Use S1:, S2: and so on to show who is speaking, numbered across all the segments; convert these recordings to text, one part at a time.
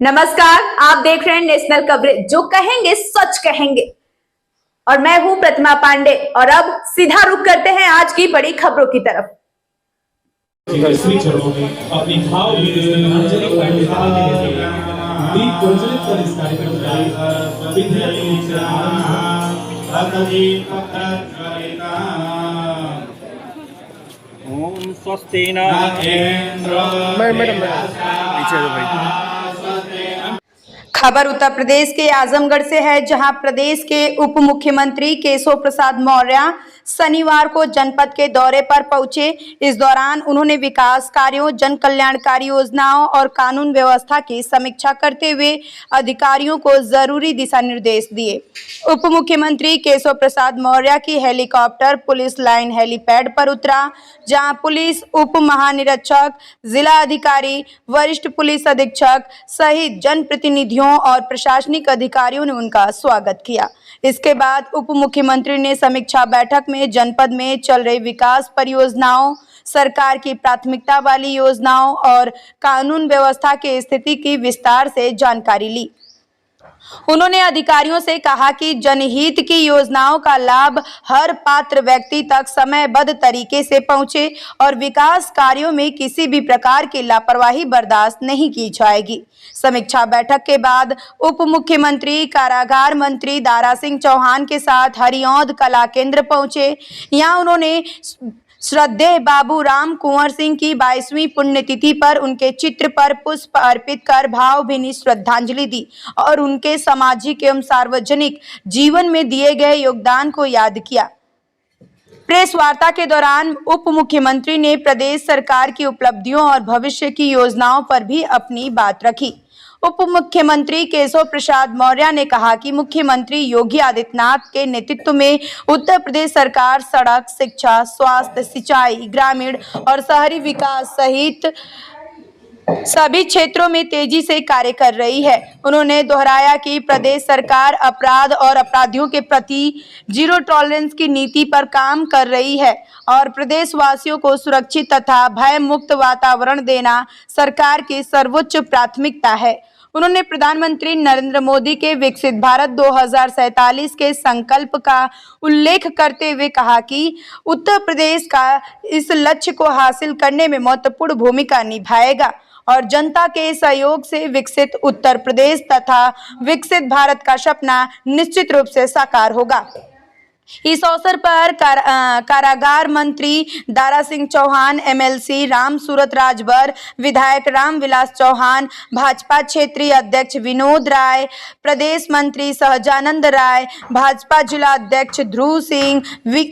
S1: नमस्कार, आप देख रहे हैं नेशनल कवरेज, जो कहेंगे सच कहेंगे। और मैं हूं प्रतिमा पांडे। और अब सीधा रुख करते हैं आज की बड़ी खबरों की तरफ।
S2: अपनी भावभीनी श्रद्धांजलि दीप प्रज्वलित कर इस कार्यक्रम का विद्यार्थी रूप से
S3: ओम स्वस्ति न
S1: खबर उत्तर प्रदेश के आजमगढ़ से है, जहां प्रदेश के उप मुख्यमंत्री केशव प्रसाद मौर्य शनिवार को जनपद के दौरे पर पहुंचे। इस दौरान उन्होंने विकास कार्यों, जन कल्याणकारी योजनाओं और कानून व्यवस्था की समीक्षा करते हुए अधिकारियों को जरूरी दिशा निर्देश दिए। उप मुख्यमंत्री केशव प्रसाद मौर्य की हेलीकॉप्टर पुलिस लाइन हेलीपैड पर उतरा, जहां पुलिस उप महानिरीक्षक, जिला अधिकारी, वरिष्ठ पुलिस अधीक्षक सहित जनप्रतिनिधियों और प्रशासनिक अधिकारियों ने उनका स्वागत किया। इसके बाद उप मुख्यमंत्री ने समीक्षा बैठक में जनपद में चल रही विकास परियोजनाओं, सरकार की प्राथमिकता वाली योजनाओं और कानून व्यवस्था की स्थिति की विस्तार से जानकारी ली। उन्होंने अधिकारियों से कहा कि जनहित की योजनाओं का लाभ हर पात्र व्यक्ति तक समयबद्ध तरीके से पहुंचे और विकास कार्यों में किसी भी प्रकार की लापरवाही बर्दाश्त नहीं की जाएगी। समीक्षा बैठक के बाद उप मुख्यमंत्री कारागार मंत्री दारा सिंह चौहान के साथ हरिऔंध कला केंद्र पहुंचे। यहां उन्होंने श्रद्धेय बाबू राम कुंवर सिंह की 22वीं पुण्यतिथि पर उनके चित्र पर पुष्प अर्पित कर भावभीनी श्रद्धांजलि दी और उनके सामाजिक एवं सार्वजनिक जीवन में दिए गए योगदान को याद किया। प्रेस वार्ता के दौरान उप मुख्यमंत्री ने प्रदेश सरकार की उपलब्धियों और भविष्य की योजनाओं पर भी अपनी बात रखी। उप मुख्यमंत्री केशव प्रसाद मौर्य ने कहा कि मुख्यमंत्री योगी आदित्यनाथ के नेतृत्व में उत्तर प्रदेश सरकार सड़क, शिक्षा, स्वास्थ्य, सिंचाई, ग्रामीण और शहरी विकास सहित सभी क्षेत्रों में तेजी से कार्य कर रही है। उन्होंने दोहराया कि प्रदेश सरकार अपराध और अपराधियों के प्रति जीरो टॉलरेंस की नीति पर काम कर रही है और प्रदेशवासियों को सुरक्षित तथा भय मुक्त वातावरण देना सरकार की सर्वोच्च प्राथमिकता है। उन्होंने प्रधानमंत्री नरेंद्र मोदी के विकसित भारत 2047 के संकल्प का उल्लेख करते हुए कहा कि उत्तर प्रदेश का इस लक्ष्य को हासिल करने में महत्वपूर्ण भूमिका निभाएगा और जनता के सहयोग से विकसित उत्तर प्रदेश तथा विकसित भारत का सपना निश्चित रूप से साकार होगा। इस अवसर पर कारागार मंत्री दारा सिंह चौहान, एमएलसी राम सूरत राजभर, विधायक रामविलास चौहान, भाजपा क्षेत्रीय अध्यक्ष विनोद राय, प्रदेश मंत्री सहजानंद राय, भाजपा जिला अध्यक्ष ध्रुव सिंह,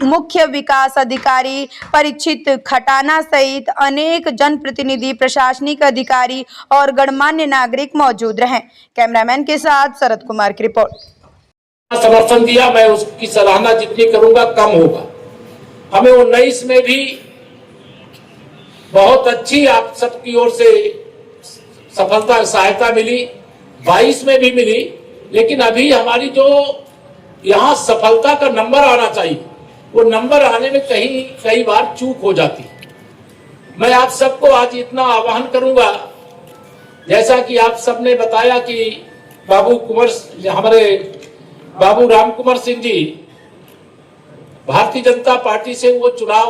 S1: मुख्य विकास अधिकारी परीक्षित खटाना सहित अनेक जनप्रतिनिधि, प्रशासनिक अधिकारी और गणमान्य नागरिक मौजूद रहे। कैमरामैन के साथ शरद कुमार की रिपोर्ट।
S4: समर्थन दिया, मैं उसकी सराहना जितनी करूंगा कम होगा। हमें 19 में भी बहुत अच्छी आप सबकी ओर से सफलता सहायता मिली, 22 में भी मिली, लेकिन अभी हमारी जो यहां सफलता का नंबर आना चाहिए वो नंबर आने में कई बार चूक हो जाती है। मैं आप सबको आज इतना आह्वान करूंगा, जैसा कि आप सबने बताया कि हमारे बाबू राम कुंवर सिंह जी भारतीय जनता पार्टी से वो चुनाव,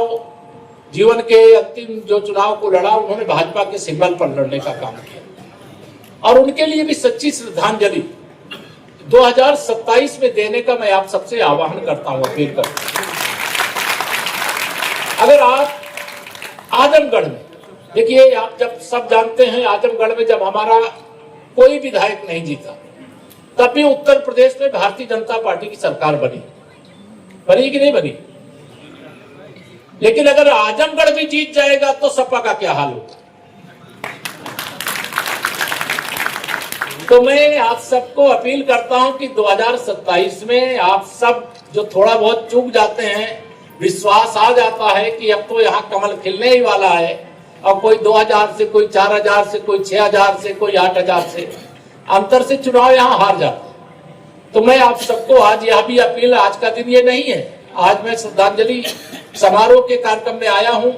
S4: जीवन के अंतिम जो चुनाव को लड़ा, उन्होंने भाजपा के सिंबल पर लड़ने का काम किया और उनके लिए भी सच्ची श्रद्धांजलि 2027 में देने का मैं आप सबसे आह्वान करता हूं, अपील करता हूं। अगर आप आजमगढ़ में देखिए, आप जब सब जानते हैं आजमगढ़ में जब हमारा कोई विधायक नहीं जीता, तब भी उत्तर प्रदेश में भारतीय जनता पार्टी की सरकार बनी कि नहीं बनी? लेकिन अगर आजमगढ़ भी जीत जाएगा तो सपा का क्या हाल होगा? तो मैं आप सबको अपील करता हूं कि 2027 में आप सब जो थोड़ा बहुत चूक जाते हैं, विश्वास आ जाता है कि अब तो यहाँ कमल खिलने ही वाला है और कोई 2000 से, कोई 4000 से, कोई 6000 से, कोई 8000 से अंतर से चुनाव यहां हार जाता। तो मैं आप सबको आज यह भी अपील, आज का दिन ये नहीं है, आज मैं श्रद्धांजलि समारोह के कार्यक्रम में आया हूं,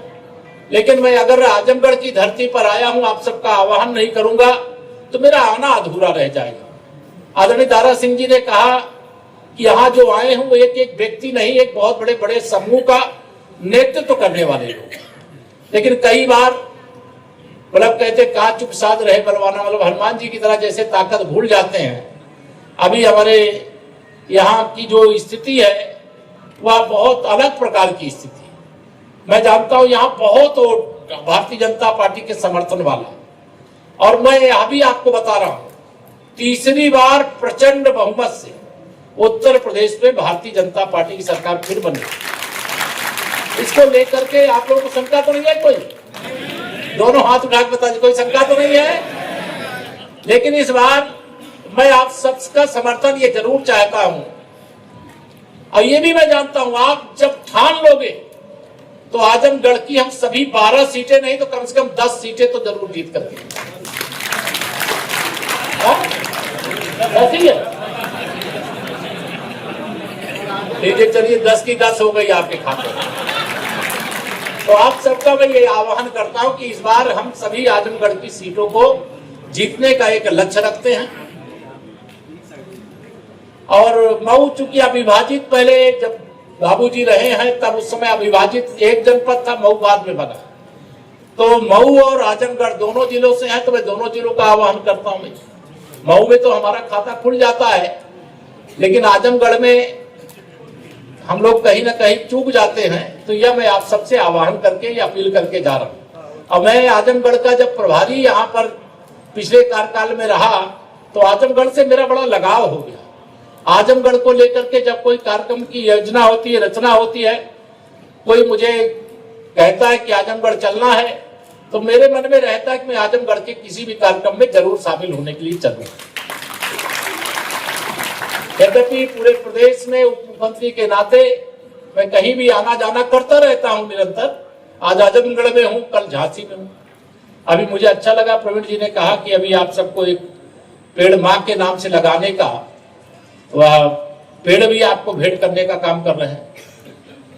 S4: लेकिन मैं अगर आजमगढ़ की धरती पर आया हूं, आप सबका आह्वान नहीं करूंगा तो मेरा आना अधूरा रह जाएगा। आदरणीय दारा सिंह जी ने कहा कि यहाँ जो आए हैं वो एक एक व्यक्ति नहीं, एक बहुत बड़े बड़े समूह का नेतृत्व करने वाले लोग। लेकिन कई बार मतलब कहते कहा चुप साध रहे बलवाना, मतलब हनुमान जी की तरह जैसे ताकत भूल जाते हैं। अभी हमारे यहाँ की जो स्थिति है वह बहुत अलग प्रकार की स्थिति है। मैं जानता हूं यहाँ बहुत भारतीय जनता पार्टी के समर्थन वाला, और मैं यह भी आपको बता रहा हूं, तीसरी बार प्रचंड बहुमत से उत्तर प्रदेश में भारतीय जनता पार्टी की सरकार फिर बनी। इसको लेकर के आप लोगों को शंका तो नहीं है? कोई दोनों हाथ उठा के बता दीजिए, कोई शंका तो नहीं है? लेकिन इस बार मैं आप सबका समर्थन ये जरूर चाहता हूं, और ये भी मैं जानता हूं आप जब ठान लोगे तो आजमगढ़ की हम सभी 12 सीटें नहीं तो कम से कम 10 सीटें तो जरूर जीत करके ऐसी है। लीजिए चलिए 10 की 10 हो गई आपके खाते में। तो आप सबका मैं ये आह्वान करता हूं कि इस बार हम सभी आजमगढ़ की सीटों को जीतने का एक लक्ष्य रखते हैं। और मऊ चूंकि अविभाजित, पहले जब बाबूजी रहे हैं तब उस समय अविभाजित एक जनपद था, मऊ बाद में बना। तो मऊ और आजमगढ़ दोनों जिलों से हैं, तो मैं दोनों जिलों का आह्वान करता हूं। मऊ में तो हमारा खाता खुल जाता है, लेकिन आजमगढ़ में हम लोग कहीं ना कहीं चूक जाते हैं। तो यह मैं आप सबसे आह्वान करके या अपील करके जा रहा हूं। और मैं आजमगढ़ का जब प्रभारी यहाँ पर पिछले कार्यकाल में रहा तो आजमगढ़ से मेरा बड़ा लगाव हो गया। आजमगढ़ को लेकर के जब कोई कार्यक्रम की योजना होती है, रचना होती है, कोई मुझे कहता है कि आजमगढ़ चलना है, तो मेरे मन में रहता है कि मैं आजमगढ़ के किसी भी कार्यक्रम में जरूर शामिल होने के लिए चलूंगा। यद्यपि पूरे प्रदेश में उप मुख्यमंत्री के नाते मैं कहीं भी आना जाना करता रहता हूं निरंतर। आज आजमगढ़ में हूं, कल झांसी में हूं। अभी मुझे अच्छा लगा, प्रवीण जी ने कहा कि अभी आप सबको एक पेड़ मां के नाम से लगाने का, वह पेड़ भी आपको भेंट करने का काम कर रहे हैं।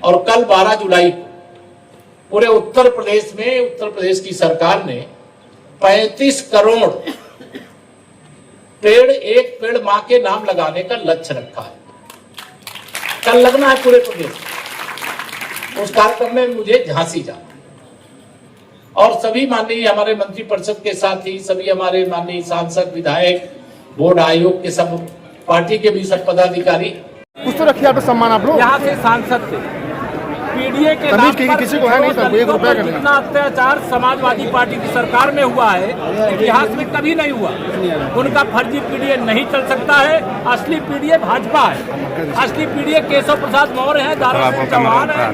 S4: और कल 12 जुलाई को पूरे उत्तर प्रदेश में उत्तर प्रदेश की सरकार ने 35 करोड़ पेड़, एक पेड़ मां के नाम लगाने का लक्ष्य रखा है। कल लगना है पूरे प्रदेश। उस कार्यक्रम में मुझे झांसी जाना और सभी माननीय हमारे मंत्रिपरिषद के साथ ही सभी हमारे माननीय सांसद, विधायक, बोर्ड आयोग के सब पार्टी के भी सब पदाधिकारी।
S3: कुछ तो रखिए आप सम्मान आप लोग।
S5: यहाँ से सांसद थे, पीडीए के नाम पर
S3: किसी को है नहीं सर, 1 रुपया का
S5: जितना अत्याचार समाजवादी पार्टी की सरकार में हुआ है इतिहास में कभी नहीं हुआ। उनका फर्जी पीडीए नहीं चल सकता है। असली पीडीए भाजपा है, असली पीडीए केशव प्रसाद मौर्य है, दारा सिंह चौहान है,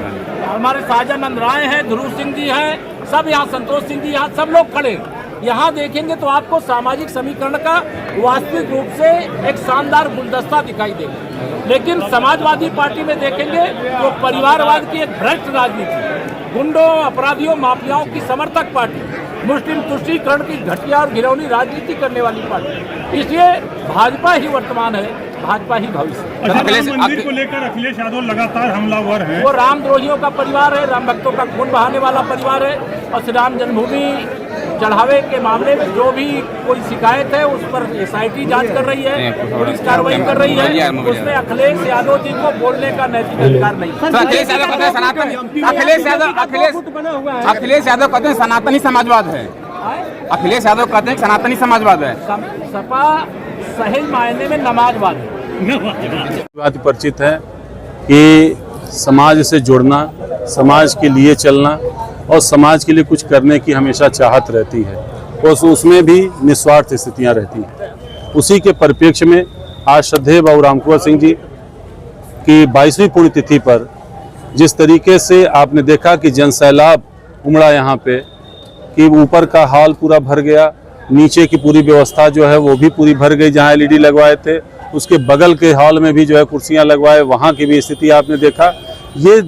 S5: हमारे साजानंद राय है, ध्रुव सिंह जी हैं, सब यहाँ संतोष सिंह जी, यहाँ सब लोग खड़े। यहाँ देखेंगे तो आपको सामाजिक समीकरण का वास्तविक रूप से एक शानदार गुलदस्ता दिखाई देगा। लेकिन समाजवादी पार्टी में देखेंगे तो परिवारवाद की एक भ्रष्ट राजनीति, गुंडों, अपराधियों, माफियाओं की समर्थक पार्टी, मुस्लिम तुष्टीकरण की घटिया और घिनौनी राजनीति करने वाली पार्टी। इसलिए भाजपा ही वर्तमान है, भाजपा ही भविष्य।
S2: मंदिर को लेकर अखिलेश यादव लगातार हमलावर हैं।
S5: वो रामद्रोहियों का परिवार है, राम भक्तों का खून बहाने वाला परिवार है। और श्री राम जन्मभूमि चढ़ावे के मामले में जो भी कोई शिकायत है उस पर SIT जांच कर रही है, पुलिस कार्रवाई कर रही है। उसमें अखिलेश यादव जी को बोलने का नैतिक अधिकार नहीं।
S3: अखिलेश यादव कहते हैं सनातनी समाजवाद है। अखिलेश यादव कहते हैं सनातनी समाजवाद है।
S5: सपा सही मायने में नमाजवाद है।
S6: बात परिचित है कि समाज से जुड़ना, समाज के लिए चलना और समाज के लिए कुछ करने की हमेशा चाहत रहती है और उसमें भी निस्वार्थ स्थितियां रहती हैं। उसी के परिप्रेक्ष्य में आज श्रद्धेय बाबू रामकुंवर सिंह जी की 22वीं पुण्यतिथि पर जिस तरीके से आपने देखा कि जनसैलाब उमड़ा यहाँ पे, कि ऊपर का हॉल पूरा भर गया, नीचे की पूरी व्यवस्था जो है वो भी पूरी भर गई। जहाँ LED लगवाए थे उसके बगल के हॉल में भी जो है कुर्सियाँ लगवाए, वहाँ की भी स्थिति आपने देखा। ये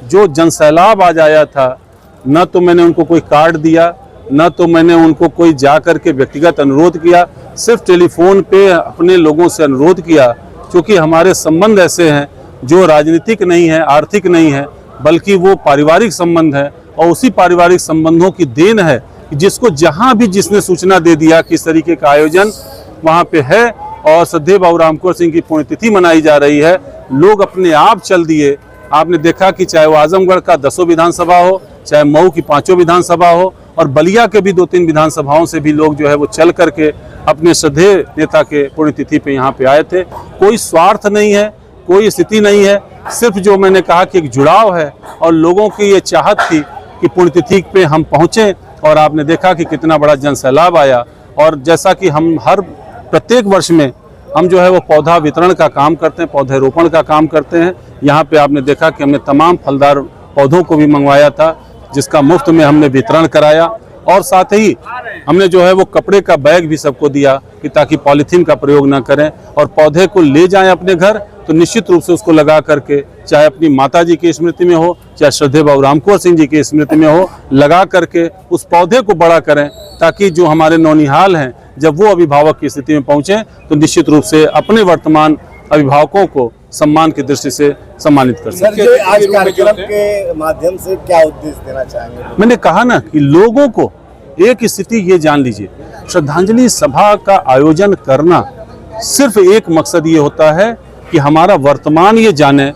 S6: जो जनसैलाब आज आया था, न तो मैंने उनको कोई कार्ड दिया, न तो मैंने उनको कोई जा कर के व्यक्तिगत अनुरोध किया, सिर्फ टेलीफोन पे अपने लोगों से अनुरोध किया, क्योंकि हमारे संबंध ऐसे हैं जो राजनीतिक नहीं है, आर्थिक नहीं है, बल्कि वो पारिवारिक संबंध है। और उसी पारिवारिक संबंधों की देन है कि जिसको जहां भी जिसने सूचना दे दिया कि इस तरीके का आयोजन वहां पे है और श्रद्धेय बाबू रामकुंवर सिंह की पुण्यतिथि मनाई जा रही है, लोग अपने आप चल दिए। आपने देखा कि चाहे वो आजमगढ़ का 10 विधानसभा हो, चाहे मऊ की 5 विधानसभा हो और बलिया के भी 2-3 विधानसभाओं से भी लोग जो है वो चल करके अपने श्रद्धेय नेता के पुण्यतिथि पे यहाँ पे आए थे। कोई स्वार्थ नहीं है, कोई स्थिति नहीं है, सिर्फ जो मैंने कहा कि एक जुड़ाव है और लोगों की ये चाहत थी कि पुण्यतिथि पे हम पहुँचें और आपने देखा कि कितना बड़ा जनसैलाब आया। और जैसा कि हम प्रत्येक वर्ष में हम जो है वो पौधा वितरण का काम करते हैं, पौधरोपण का काम करते हैं। यहाँ पे आपने देखा कि हमने तमाम फलदार पौधों को भी मंगवाया था जिसका मुफ्त में हमने वितरण कराया और साथ ही हमने जो है वो कपड़े का बैग भी सबको दिया कि ताकि पॉलीथीन का प्रयोग ना करें और पौधे को ले जाएं अपने घर तो निश्चित रूप से उसको लगा करके चाहे अपनी माता जी की स्मृति में हो, चाहे श्रद्धेय बाबू रामकुंवर सिंह जी की स्मृति में हो, लगा करके उस पौधे को बड़ा करें ताकि जो हमारे नौनिहाल हैं जब वो अभिभावक की स्थिति में पहुंचे तो निश्चित रूप से अपने वर्तमान अभिभावकों को सम्मान की दृष्टि से सम्मानित कर सकें।
S7: सर, जो आज कार्यक्रम के माध्यम से क्या उद्देश्य देना चाहेंगे?
S6: मैंने कहा ना कि लोगों को एक स्थिति ये जान लीजिए, श्रद्धांजलि सभा का आयोजन करना सिर्फ एक मकसद ये होता है कि हमारा वर्तमान ये जाने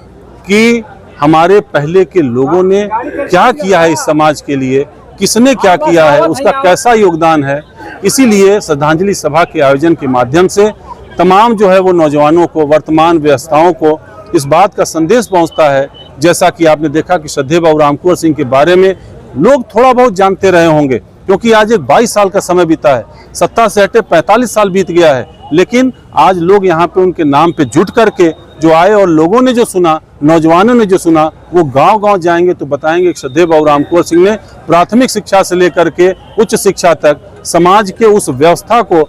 S6: कि हमारे पहले के लोगों ने क्या किया है इस समाज के लिए, किसने क्या किया है, उसका कैसा योगदान है। इसीलिए श्रद्धांजलि सभा के आयोजन के माध्यम से तमाम जो है वो नौजवानों को, वर्तमान व्यवस्थाओं को इस बात का संदेश पहुंचता है। जैसा कि आपने देखा कि श्रद्धेय बाबू रामकुंवर सिंह के बारे में लोग थोड़ा बहुत जानते रहे होंगे क्योंकि आज एक 22 साल का समय बीता है, सत्ता से हटे 45 साल बीत गया है, लेकिन आज लोग यहाँ पे उनके नाम पे जुट करके जो आए और लोगों ने जो सुना, नौजवानों ने जो सुना, वो गांव-गांव जाएंगे तो बताएंगे कि श्रद्धेय बाबू रामकुंवर सिंह ने प्राथमिक शिक्षा से लेकर के उच्च शिक्षा तक समाज के उस व्यवस्था को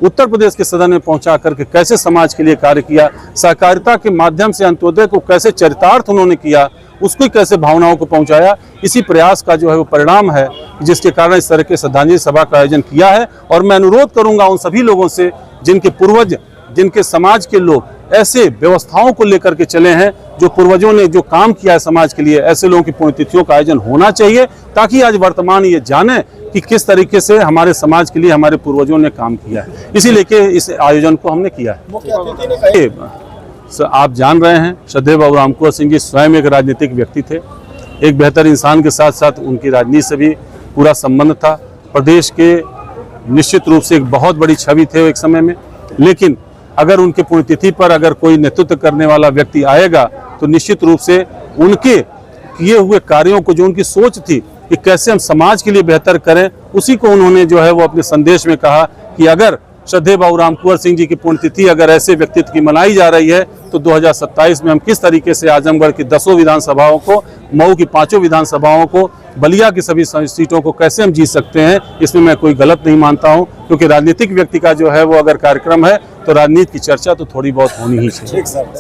S6: उत्तर प्रदेश के सदन में पहुंचा करके कैसे समाज के लिए कार्य किया, सहकारिता के माध्यम से अंत्योदय को कैसे चरितार्थ उन्होंने किया, उसको कैसे भावनाओं को पहुंचाया। इसी प्रयास का जो है वो परिणाम है जिसके कारण इस तरह के श्रद्धांजलि सभा का आयोजन किया है। और मैं अनुरोध करूंगा उन सभी लोगों से जिनके पूर्वज, जिनके समाज के लोग ऐसे व्यवस्थाओं को लेकर के चले हैं, जो पूर्वजों ने जो काम किया है समाज के लिए, ऐसे लोगों की पुण्यतिथियों का आयोजन होना चाहिए ताकि आज वर्तमान ये जाने कि किस तरीके से हमारे समाज के लिए हमारे पूर्वजों ने काम किया है। इसी लेके इस आयोजन को हमने किया है। आप जान रहे हैं श्रद्धेय बाबू रामकुंवर सिंह जी स्वयं एक राजनीतिक व्यक्ति थे, एक बेहतर इंसान के साथ साथ उनकी राजनीति से भी पूरा संबंध था। प्रदेश के निश्चित रूप से एक बहुत बड़ी छवि थे एक समय में, लेकिन अगर उनके पुण्यतिथि पर अगर कोई नेतृत्व करने वाला व्यक्ति आएगा तो निश्चित रूप से उनके किए हुए कार्यों को, जो उनकी सोच थी कि कैसे हम समाज के लिए बेहतर करें, उसी को उन्होंने जो है वो अपने संदेश में कहा कि अगर श्रद्धेय बाबू रामकुंवर सिंह जी की पुण्यतिथि अगर ऐसे व्यक्तित्व की मनाई जा रही है तो 2027 में हम किस तरीके से आजमगढ़ की 10 विधानसभाओं को, मऊ की 5 विधानसभाओं को, बलिया की सभी सीटों को कैसे हम जीत सकते हैं, इसमें मैं कोई गलत नहीं मानता हूं। क्योंकि राजनीतिक व्यक्ति का जो है वो अगर कार्यक्रम है तो राजनीति की चर्चा तो थोड़ी बहुत होनी ही चाहिए।